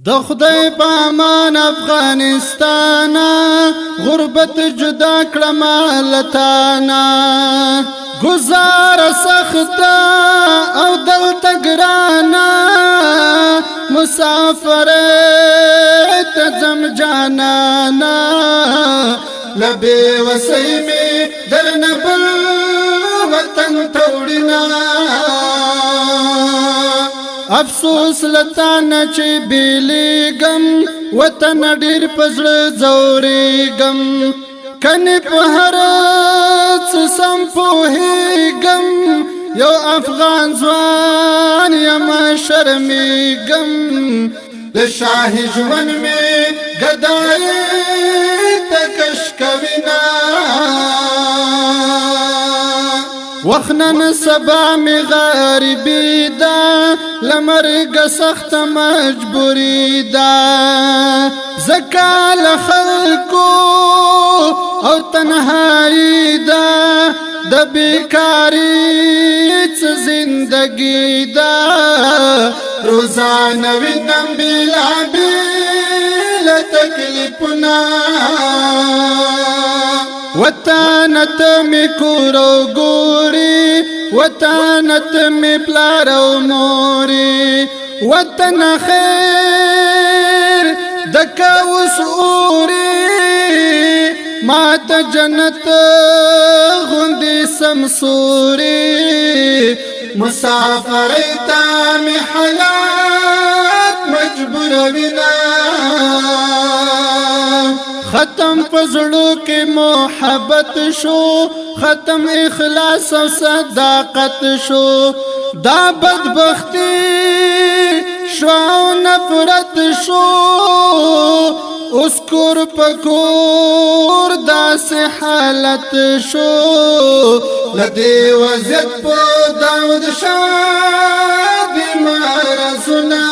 د خدای په امان افغانستان غربت جدا کړم لتانا گزار سخت او دلته ګرانا مسافر ته زم جانانا لبه وسیمه درنبل وطن توڑنا افسوس لتان چې بیلیګم وطن ډیر پزړ زوريګم کني په هر څه سم پوهیګم یو افغان ځوان یم شرمېګم د شاه ژوند می ګدای تکش کوینا وخنن سبا می غریبی دا لمرگ سخت مجبوری دا زکال خلقو او تنهایی دا د بیکاری زندگی دا روزانه وینم بلا بیل تکلیفنا وطنت می کورو ګوري وطنت می پلارو موري وطن خیر دکا وسوري ما ته جنت غوندي سمسوري مسافر تا می حالات مجبور وینا ختم پزړو کې محبت شو ختم اخلاص او صداقت شو دا بدبختی شو نفرت شو اوس کور پکور داس حالت شو لدی وزت په داود شاه بیمار سنا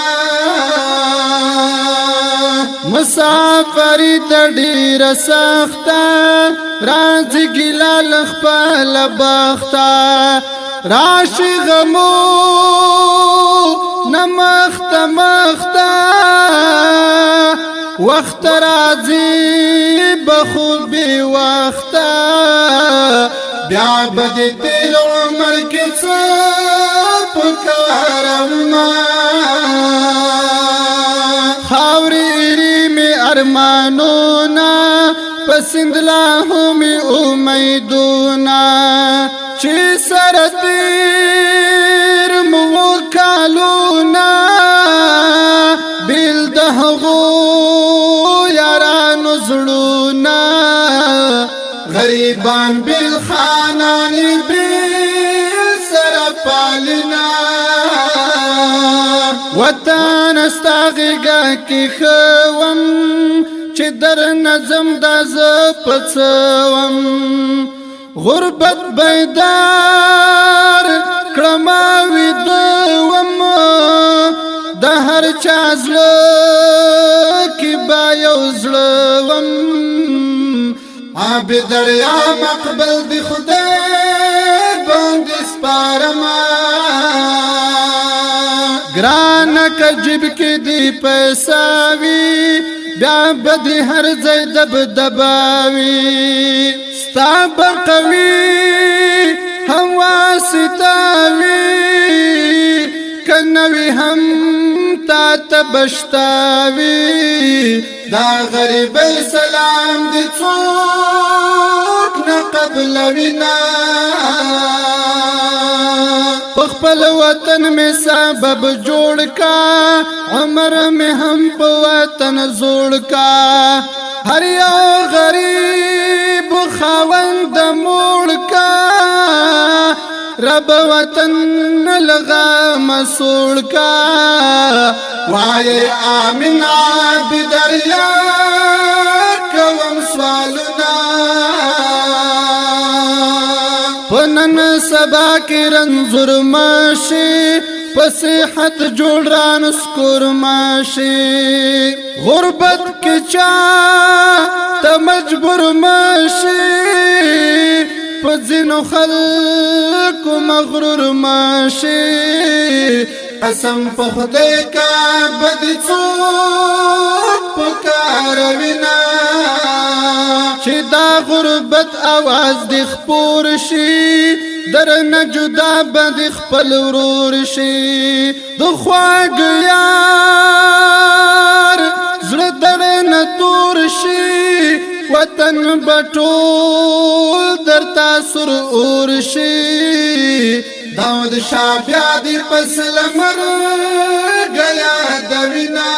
مسافری تډیر سخته راز ګلال خپل بخته راشي غمو نمخت مخته وخت راځي بخوبي وخته بیا بد تیر عمر کې څه پکارم ارمانونا پسند لاهو می امیدونا چی سرتیر موکالونا بیل دهغو یارانو زړونا غریبان بیل خانانی بیل سرپالنا وطن استاغیگا کی خوام چی در نظم دا زپڅوم غربت بیدار کړماوی دوم د هر چا زړه کی با یو زړوم عابد دریا مقبل دی خدای باندې سپارما گران کجب کی دی پیساوی بیا بدی هر ځای دب دباوی ستا بقوی هم واسطاوی کنوی هم تا تبشتاوی دا غریب سلام دی څوک نه قبلوینا خپل وطن میں سبب جوڑ کا عمر میں ہم په وطن زوڑ کا ہر یو غریب خاوند موڑ کا رب وطن لغا مسوڑ کا وائے آمین عابد دریا کوم سوالنا پنن سبا کی رنزور ماشی پسیحت جوڑان اسکور ماشی غربت کی چاہ تا مجبور ماشی پزینو خلق مغرور ماشی قسم په خدای کا بد څو روینا چې دا غربت आवाज د خپور شي درنه جدا بد خپل ورور شي د خواږ یار زړه درنه تور شي وطن بټول در تاسو اور شي داود شاه بیا دې پس لمر غیا د وینا